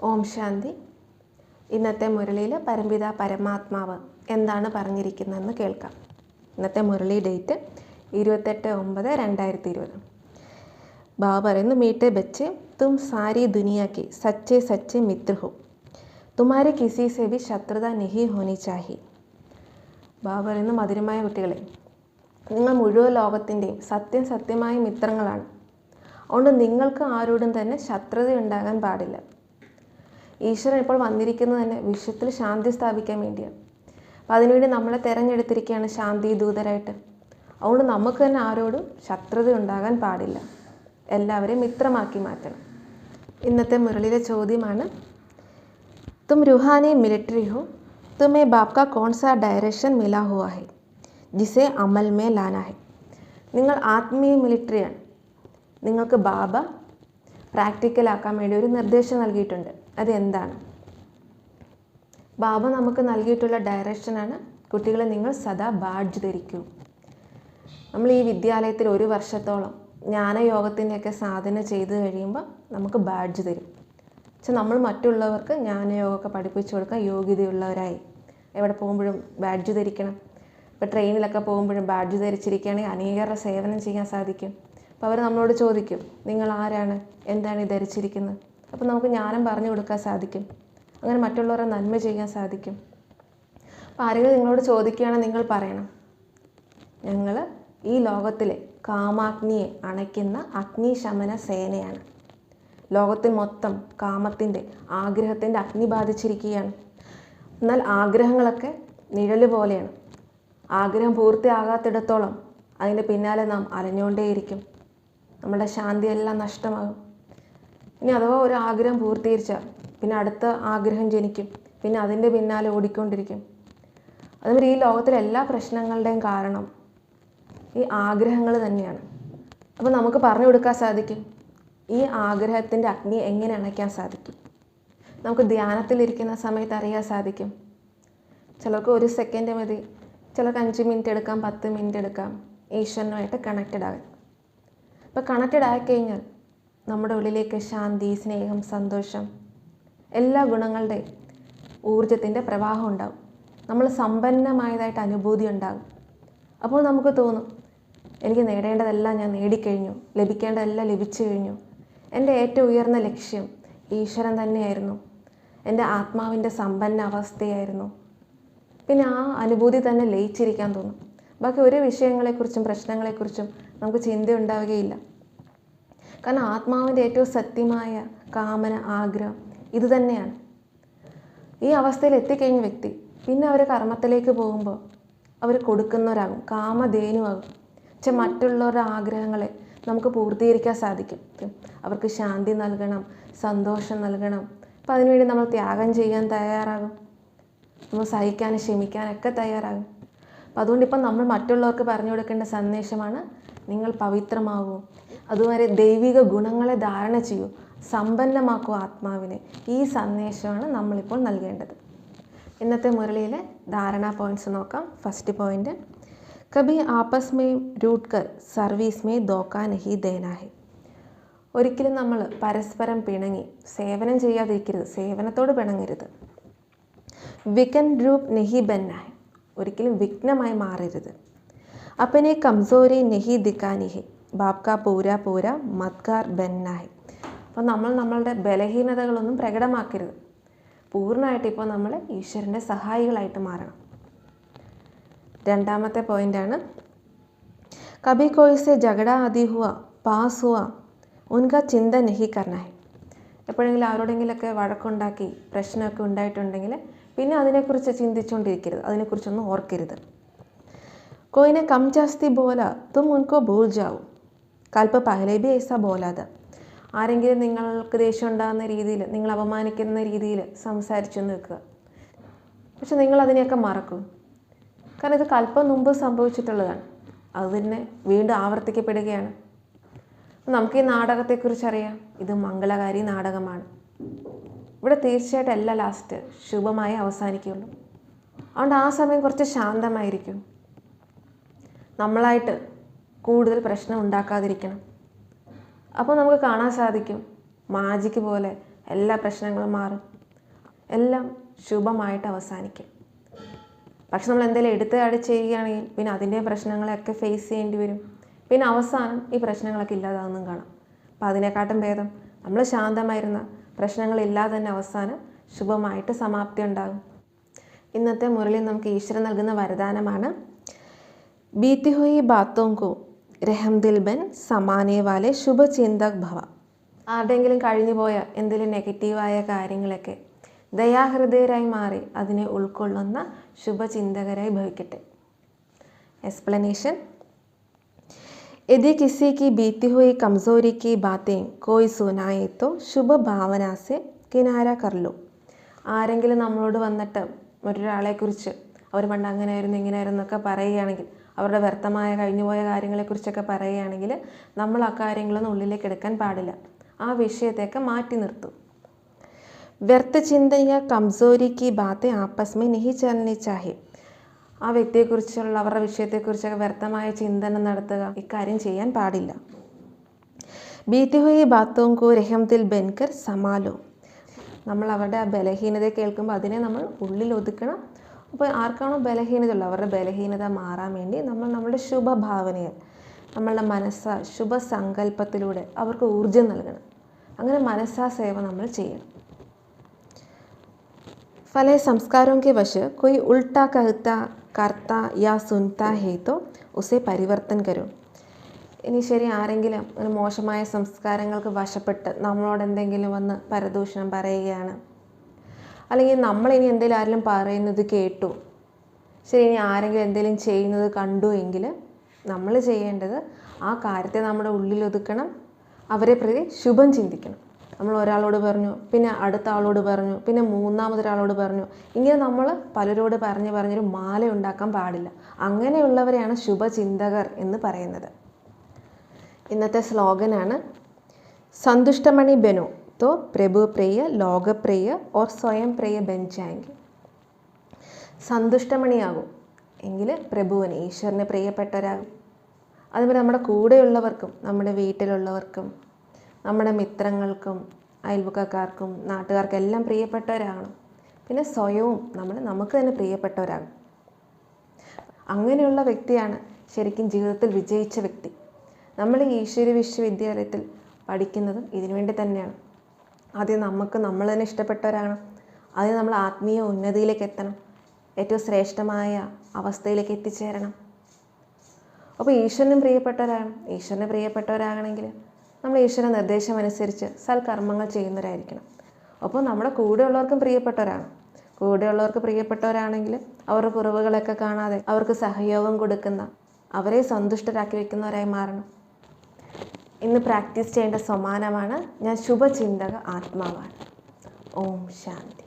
ഓം ശാന്തി. ഇന്നത്തെ മുരളിയിൽ പരംപിത പരമാത്മാവ് എന്താണ് പറഞ്ഞിരിക്കുന്നതെന്ന് കേൾക്കാം. ഇന്നത്തെ മുരളി ഡേറ്റ് 28/9/2020. ബാബ പറയുന്നു, മീठे बच्चे तुम सारी दुनिया के सच्चे सच्चे मित्र हो, तुम्हारे किसी से भी शत्रुता नहीं होनी चाहिए. ബാബ പറയുന്നു, മധുരമായ കുട്ടികളെ, നിങ്ങൾ മുഴുവൻ ലോകത്തിൻ്റെയും സത്യമായ മിത്രങ്ങളാണ്. അതുകൊണ്ട് നിങ്ങൾക്ക് ആരോടും തന്നെ ശത്രുത ഉണ്ടാകാൻ പാടില്ല. ഈശ്വരൻ ഇപ്പോൾ വന്നിരിക്കുന്നത് തന്നെ വിശ്വത്തിൽ ശാന്തി സ്ഥാപിക്കാൻ വേണ്ടിയാണ്. അപ്പോൾ അതിനുവേണ്ടി നമ്മളെ തിരഞ്ഞെടുത്തിരിക്കുകയാണ് ശാന്തി ദൂതരായിട്ട്. അതുകൊണ്ട് നമുക്ക് തന്നെ ആരോടും ശത്രുത ഉണ്ടാകാൻ പാടില്ല. എല്ലാവരെയും മിത്രമാക്കി മാറ്റണം. ഇന്നത്തെ മുരളിയിലെ ചോദ്യമാണ്, തും रूहानी मिलिट्री हो, तुम्हें बाप का कौन सा डायरेक्शन मिला हुआ है जिसे अमल में लाना है. നിങ്ങൾ ആത്മീയ മിലിറ്ററിയാണ്. നിങ്ങൾക്ക് ബാബ പ്രാക്ടിക്കലാക്കാൻ വേണ്ടി ഒരു നിർദ്ദേശം നൽകിയിട്ടുണ്ട്. അതെന്താണ്? ബാബ നമുക്ക് നൽകിയിട്ടുള്ള ഡയറക്ഷനാണ്, കുട്ടികളെ നിങ്ങൾ സദാ ബാഡ്ജ് ധരിക്കൂ. നമ്മൾ ഈ വിദ്യാലയത്തിൽ 1 വർഷത്തോളം ജ്ഞാനയോഗത്തിൻ്റെയൊക്കെ സാധന ചെയ്ത് കഴിയുമ്പോൾ നമുക്ക് ബാഡ്ജ് തരും. പക്ഷെ നമ്മൾ മറ്റുള്ളവർക്ക് ജ്ഞാനയോഗമൊക്കെ പഠിപ്പിച്ചു കൊടുക്കാൻ യോഗ്യതയുള്ളവരായി. എവിടെ പോകുമ്പോഴും ബാഡ്ജ് ധരിക്കണം. ഇപ്പോൾ ട്രെയിനിലൊക്കെ പോകുമ്പോഴും ബാഡ്ജ് ധരിച്ചിരിക്കുകയാണെങ്കിൽ അനേകരുടെ സേവനം ചെയ്യാൻ സാധിക്കും. അപ്പോൾ അവർ നമ്മളോട് ചോദിക്കും, നിങ്ങൾ ആരാണ്, എന്താണ് ഈ ധരിച്ചിരിക്കുന്നത്? അപ്പോൾ നമുക്ക് ജ്ഞാനം പറഞ്ഞു കൊടുക്കാൻ സാധിക്കും. അങ്ങനെ മറ്റുള്ളവരെ നന്മ ചെയ്യാൻ സാധിക്കും. അപ്പോൾ ആരെങ്കിലും നിങ്ങളോട് ചോദിക്കുകയാണെങ്കിൽ നിങ്ങൾ പറയണം, ഞങ്ങൾ ഈ ലോകത്തിലെ കാമാഗ്നിയെ അണയ്ക്കുന്ന അഗ്നിശമന സേനയാണ്. ലോകത്തിൽ മൊത്തം കാമത്തിൻ്റെ ആഗ്രഹത്തിൻ്റെ അഗ്നി ബാധിച്ചിരിക്കുകയാണ്. എന്നാൽ ആഗ്രഹങ്ങളൊക്കെ നിഴല് പോലെയാണ്. ആഗ്രഹം പൂർത്തിയാകാത്തിടത്തോളം അതിൻ്റെ പിന്നാലെ നാം അലഞ്ഞുകൊണ്ടേയിരിക്കും. നമ്മുടെ ശാന്തിയെല്ലാം നഷ്ടമാകും. ഇനി അഥവാ ഒരു ആഗ്രഹം പൂർത്തീകരിച്ചാൽ പിന്നെ അടുത്ത ആഗ്രഹം ജനിക്കും. പിന്നെ അതിൻ്റെ പിന്നാലെ ഓടിക്കൊണ്ടിരിക്കും. അതുപോലെ ഈ ലോകത്തിലെ എല്ലാ പ്രശ്നങ്ങളുടെയും കാരണം ഈ ആഗ്രഹങ്ങൾ തന്നെയാണ്. അപ്പോൾ നമുക്ക് പറഞ്ഞു കൊടുക്കാൻ സാധിക്കും, ഈ ആഗ്രഹത്തിൻ്റെ അഗ്നി എങ്ങനെ അണയ്ക്കാൻ സാധിക്കും. നമുക്ക് ധ്യാനത്തിലിരിക്കുന്ന സമയത്ത് അറിയാൻ സാധിക്കും. ചിലർക്ക് 1 സെക്കൻഡ് മതി, ചിലർക്ക് 5 മിനിറ്റ് എടുക്കാം, 10 മിനിറ്റ് എടുക്കാം ഈശ്വരനുമായിട്ട് കണക്റ്റഡ് ആകാൻ. അപ്പോൾ കണക്റ്റഡ് ആയിക്കഴിഞ്ഞാൽ നമ്മുടെ ഉള്ളിലേക്ക് ശാന്തി, സ്നേഹം, സന്തോഷം, എല്ലാ ഗുണങ്ങളുടെ ഊർജത്തിൻ്റെ പ്രവാഹം ഉണ്ടാകും. നമ്മൾ സമ്പന്നമായതായിട്ട് അനുഭൂതി ഉണ്ടാകും. അപ്പോൾ നമുക്ക് തോന്നും, എനിക്ക് നേടേണ്ടതെല്ലാം ഞാൻ നേടിക്കഴിഞ്ഞു, ലഭിക്കേണ്ടതെല്ലാം ലഭിച്ചു കഴിഞ്ഞു. എൻ്റെ ഏറ്റവും ഉയർന്ന ലക്ഷ്യം ഈശ്വരൻ തന്നെയായിരുന്നു, എൻ്റെ ആത്മാവിൻ്റെ സമ്പന്ന അവസ്ഥയായിരുന്നു. പിന്നെ ആ അനുഭൂതി തന്നെ ലയിച്ചിരിക്കാൻ തോന്നും. ബാക്കി ഒരു വിഷയങ്ങളെക്കുറിച്ചും പ്രശ്നങ്ങളെക്കുറിച്ചും നമുക്ക് ചിന്ത ഉണ്ടാവുകയില്ല. കാരണം ആത്മാവിൻ്റെ ഏറ്റവും സത്യമായ കാമന, ആഗ്രഹം ഇത് തന്നെയാണ്. ഈ അവസ്ഥയിൽ എത്തിക്കഴിഞ്ഞ വ്യക്തി പിന്നെ അവർ കർമ്മത്തിലേക്ക് പോകുമ്പോൾ അവർ കൊടുക്കുന്നവരാകും, കാമധേനുവാകും. പക്ഷെ മറ്റുള്ളവരുടെ ആഗ്രഹങ്ങളെ നമുക്ക് പൂർത്തീകരിക്കാൻ സാധിക്കും. അവർക്ക് ശാന്തി നൽകണം, സന്തോഷം നൽകണം. അപ്പം അതിനുവേണ്ടി നമ്മൾ ത്യാഗം ചെയ്യാൻ തയ്യാറാകും. നമ്മൾ സഹിക്കാനും ക്ഷമിക്കാനൊക്കെ തയ്യാറാകും. അപ്പം അതുകൊണ്ട് ഇപ്പം നമ്മൾ മറ്റുള്ളവർക്ക് പറഞ്ഞു കൊടുക്കേണ്ട സന്ദേശമാണ്, നിങ്ങൾ പവിത്രമാകൂ, അതുവരെ ദൈവിക ഗുണങ്ങളെ ധാരണ ചെയ്യൂ, സമ്പന്നമാക്കൂ ആത്മാവിനെ. ഈ സന്ദേശമാണ് നമ്മളിപ്പോൾ നൽകേണ്ടത്. ഇന്നത്തെ മുരളിയിലെ ധാരണാ പോയിൻറ്റ്സ് നോക്കാം. ഫസ്റ്റ് പോയിൻ്റ്, കബി ആപ്പസ് മേ രൂട്ട് കർ സർവീസ് മേ ധോക്കാ നഹി ദേനാ ഹെ. ഒരിക്കലും നമ്മൾ പരസ്പരം പിണങ്ങി സേവനം ചെയ്യാതിരിക്കരുത്, സേവനത്തോട് പിണങ്ങരുത്. വികൻ രൂപ് നഹി ബന്നാ ഹെ, ഒരിക്കലും വിഘ്നമായി മാറരുത്. അപ്പനെ കംസോരി നഹി ദിക്കാനി ഹെ, ബാപ്കാ പൂരാ പൂരാ മത്കാർ ബന്നാ ഹെ. അപ്പോൾ നമ്മൾ നമ്മളുടെ ബലഹീനതകളൊന്നും പ്രകടമാക്കരുത്. പൂർണ്ണമായിട്ട് ഇപ്പോൾ നമ്മൾ ഈശ്വരൻ്റെ സഹായികളായിട്ട് മാറണം. രണ്ടാമത്തെ പോയിൻ്റാണ്, കബി കോയി സെ ജഗടാ ആദി ഹുവ പാസ് ഹുവ ഉൻകാ ചിന്ത നഹി കർനാ ഹെ. എപ്പോഴെങ്കിലും ആരോടെങ്കിലൊക്കെ വഴക്കുണ്ടാക്കി പ്രശ്നമൊക്കെ ഉണ്ടായിട്ടുണ്ടെങ്കിൽ പിന്നെ അതിനെക്കുറിച്ച് ചിന്തിച്ചുകൊണ്ടിരിക്കരുത്, അതിനെക്കുറിച്ചൊന്നും ഓർക്കരുത്. കോയിനെ കം ജാസ്തി ബോല തും ഉൻകോ ഭൂൽ ജാവൂ, കൽപ്പ പഹലെ ബി ഐസാ ബോലാത. ആരെങ്കിലും നിങ്ങൾക്ക് ദേഷ്യം ഉണ്ടാകുന്ന രീതിയിൽ, നിങ്ങൾ അപമാനിക്കുന്ന രീതിയിൽ സംസാരിച്ചു നിൽക്കുക. പക്ഷെ നിങ്ങൾ അതിനെയൊക്കെ മറക്കും. കാരണം ഇത് കൽപ്പം മുമ്പ് സംഭവിച്ചിട്ടുള്ളതാണ്. അത് തന്നെ വീണ്ടും ആവർത്തിക്കപ്പെടുകയാണ്. നമുക്ക് ഈ നാടകത്തെക്കുറിച്ച് അറിയാം, ഇത് മംഗളകാരി നാടകമാണ്. ഇവിടെ തീർച്ചയായിട്ടും എല്ലാം ലാസ്റ്റ് ശുഭമായി അവസാനിക്കുകയുള്ളൂ. അതുകൊണ്ട് ആ സമയം കുറച്ച് ശാന്തമായിരിക്കും. നമ്മളായിട്ട് കൂടുതൽ പ്രശ്നം ഉണ്ടാക്കാതിരിക്കണം. അപ്പോൾ നമുക്ക് കാണാൻ സാധിക്കും, മാജിക്ക് പോലെ എല്ലാ പ്രശ്നങ്ങളും മാറും, എല്ലാം ശുഭമായിട്ട് അവസാനിക്കും. പക്ഷെ നമ്മൾ എന്തെങ്കിലും എടുത്തുകാടി ചെയ്യുകയാണെങ്കിൽ പിന്നെ അതിൻ്റെ പ്രശ്നങ്ങളെയൊക്കെ ഫേസ് ചെയ്യേണ്ടി വരും. പിന്നെ അവസാനം ഈ പ്രശ്നങ്ങളൊക്കെ ഇല്ലാതാവുന്നതും കാണാം. അപ്പോൾ അതിനെക്കാട്ടും ഭേദം നമ്മൾ ശാന്തമായിരുന്ന പ്രശ്നങ്ങളില്ലാതെ തന്നെ അവസാനം ശുഭമായിട്ട് സമാപ്തി ഉണ്ടാകും. ഇന്നത്തെ മുരളി നമുക്ക് ഈശ്വരൻ നൽകുന്ന വരദാനമാണ് ബീത്തി ഹുയി ബാത്തോं को रहम दिल बन समाने वाले ശുഭചിന്തക് ഭവ. ആരുടെയെങ്കിലും കഴിഞ്ഞു പോയ എന്തെങ്കിലും നെഗറ്റീവായ കാര്യങ്ങളൊക്കെ ദയാഹൃദയരായി മാറി അതിനെ ഉൾക്കൊള്ളുന്ന ശുഭചിന്തകരായി ഭവിക്കട്ടെ. एक्सप्लेनेशन. यदि किसी की बीती हुई कमज़ोरी की बातें कोई सुनाए तो शुभ भावना से किनारा कर लो. ആരെങ്കിലും നമ്മളോട് വന്നിട്ട് മറ്റൊരാളെക്കുറിച്ച് അവർ പണ്ട് അങ്ങനെയായിരുന്നു ഇങ്ങനെയായിരുന്നു എന്നൊക്കെ പറയുകയാണെങ്കിൽ, അവരുടെ വ്യർത്ഥമായ കഴിഞ്ഞുപോയ കാര്യങ്ങളെക്കുറിച്ചൊക്കെ പറയുകയാണെങ്കിൽ നമ്മൾ ആ കാര്യങ്ങളൊന്നും ഉള്ളിലേക്ക് എടുക്കാൻ പാടില്ല. ആ വിഷയത്തെയൊക്കെ മാറ്റി നിർത്തും. വ്യർത്ഥ ചിന്ത യാ കംസോരി കി ബാത്തെ ആപ്പസ് മേ നഹി ചലനി ചാഹിയെ. ആ വ്യക്തിയെക്കുറിച്ചുള്ള അവരുടെ വിഷയത്തെക്കുറിച്ചൊക്കെ വ്യർത്ഥമായ ചിന്തനം നടത്തുക, ഇക്കാര്യം ചെയ്യാൻ പാടില്ല. ബീത്തി ഹുയി ബാത്തോं को रहम दिल बनकर संभालो. നമ്മൾ അവരുടെ ആ ബലഹീനത കേൾക്കുമ്പോൾ അതിനെ നമ്മൾ ഉള്ളിൽ ഒതുക്കണം. അപ്പോൾ ആർക്കാണോ ബലഹീനത ഉള്ളത് അവരുടെ ബലഹീനത മാറാൻ വേണ്ടി നമ്മൾ നമ്മുടെ ശുഭഭാവനയിൽ, നമ്മളുടെ മനസ്സാ ശുഭസങ്കല്പത്തിലൂടെ അവർക്ക് ഊർജം നൽകണം. അങ്ങനെ മനസ്സാ സേവ നമ്മൾ ചെയ്യണം. फले संस्कारों के वश कोई उल्टा कहता करता या सुनता है तो उसे परिवर्तन करो. ഇനി ശരി, ആരെങ്കിലും അങ്ങനെ മോശമായ സംസ്കാരങ്ങൾക്ക് വശപ്പെട്ട് നമ്മളോട് എന്തെങ്കിലും വന്ന് പരദൂഷണം പറയുകയാണ്, അല്ലെങ്കിൽ നമ്മളിനി എന്തെങ്കിലും ആരെങ്കിലും പറയുന്നത് കേട്ടു, ശരി, ഇനി ആരെങ്കിലും എന്തെങ്കിലും ചെയ്യുന്നത് കണ്ടു എങ്കിൽ നമ്മൾ ചെയ്യേണ്ടത് ആ കാര്യത്തെ നമ്മുടെ ഉള്ളിൽ ഒതുക്കണം. അവരെ പ്രതി ശുഭം ചിന്തിക്കണം. നമ്മൾ ഒരാളോട് പറഞ്ഞു, പിന്നെ അടുത്ത ആളോട് പറഞ്ഞു, പിന്നെ മൂന്നാമതൊരാളോട് പറഞ്ഞു, ഇങ്ങനെ നമ്മൾ പലരോട് പറഞ്ഞൊരു മാല ഉണ്ടാക്കാൻ പാടില്ല. അങ്ങനെയുള്ളവരെയാണ് ശുഭചിന്തകർ എന്ന് പറയുന്നത്. ഇന്നത്തെ സ്ലോഗനാണ് സന്തുഷ്ടമണി ബനോ तो प्रभु प्रिय लोक प्रिय और स्वयं प्रिय बन जाएंगे. സന്തുഷ്ടമണിയാകും എങ്കിൽ പ്രഭുവിന് ഈശ്വരന് പ്രിയപ്പെട്ടവരാകും. അതുപോലെ നമ്മുടെ കൂടെയുള്ളവർക്കും നമ്മുടെ വീട്ടിലുള്ളവർക്കും നമ്മുടെ മിത്രങ്ങൾക്കും അയൽവക്കക്കാർക്കും നാട്ടുകാർക്കും എല്ലാം പ്രിയപ്പെട്ടവരാകണം. പിന്നെ സ്വയവും നമുക്ക് തന്നെ പ്രിയപ്പെട്ടവരാകും. അങ്ങനെയുള്ള വ്യക്തിയാണ് ശരിക്കും ജീവിതത്തിൽ വിജയിച്ച വ്യക്തി. നമ്മൾ ഈ ഈശ്വര വിശ്വവിദ്യാലയത്തിൽ പഠിക്കുന്നത് ഇതിനു വേണ്ടി തന്നെയാണ്. ആദ്യം നമ്മൾ തന്നെ ഇഷ്ടപ്പെട്ടവരാകണം. ആദ്യം നമ്മൾ ആത്മീയ ഉന്നതിയിലേക്ക് എത്തണം, ഏറ്റവും ശ്രേഷ്ഠമായ അവസ്ഥയിലേക്ക് എത്തിച്ചേരണം. അപ്പോൾ ഈശ്വരനും പ്രിയപ്പെട്ടവരാകണമെങ്കിൽ നമ്മൾ ഈശ്വര നിർദ്ദേശം അനുസരിച്ച് സൽക്കർമ്മങ്ങൾ ചെയ്യുന്നവരായിരിക്കണം. അപ്പോൾ നമ്മുടെ കൂടെയുള്ളവർക്കും കൂടെയുള്ളവർക്ക് പ്രിയപ്പെട്ടവരാണെങ്കിൽ അവരുടെ കുറവുകളൊക്കെ കാണാതെ അവർക്ക് സഹയോഗം കൊടുക്കുന്ന, അവരെ സന്തുഷ്ടരാക്കി വെക്കുന്നവരായി മാറണം. ഇന്ന് പ്രാക്ടീസ് ചെയ്യേണ്ട സമാനമാണ് ഞാൻ ശുഭചിന്തക ആത്മാവാണ്. ഓം ശാന്തി.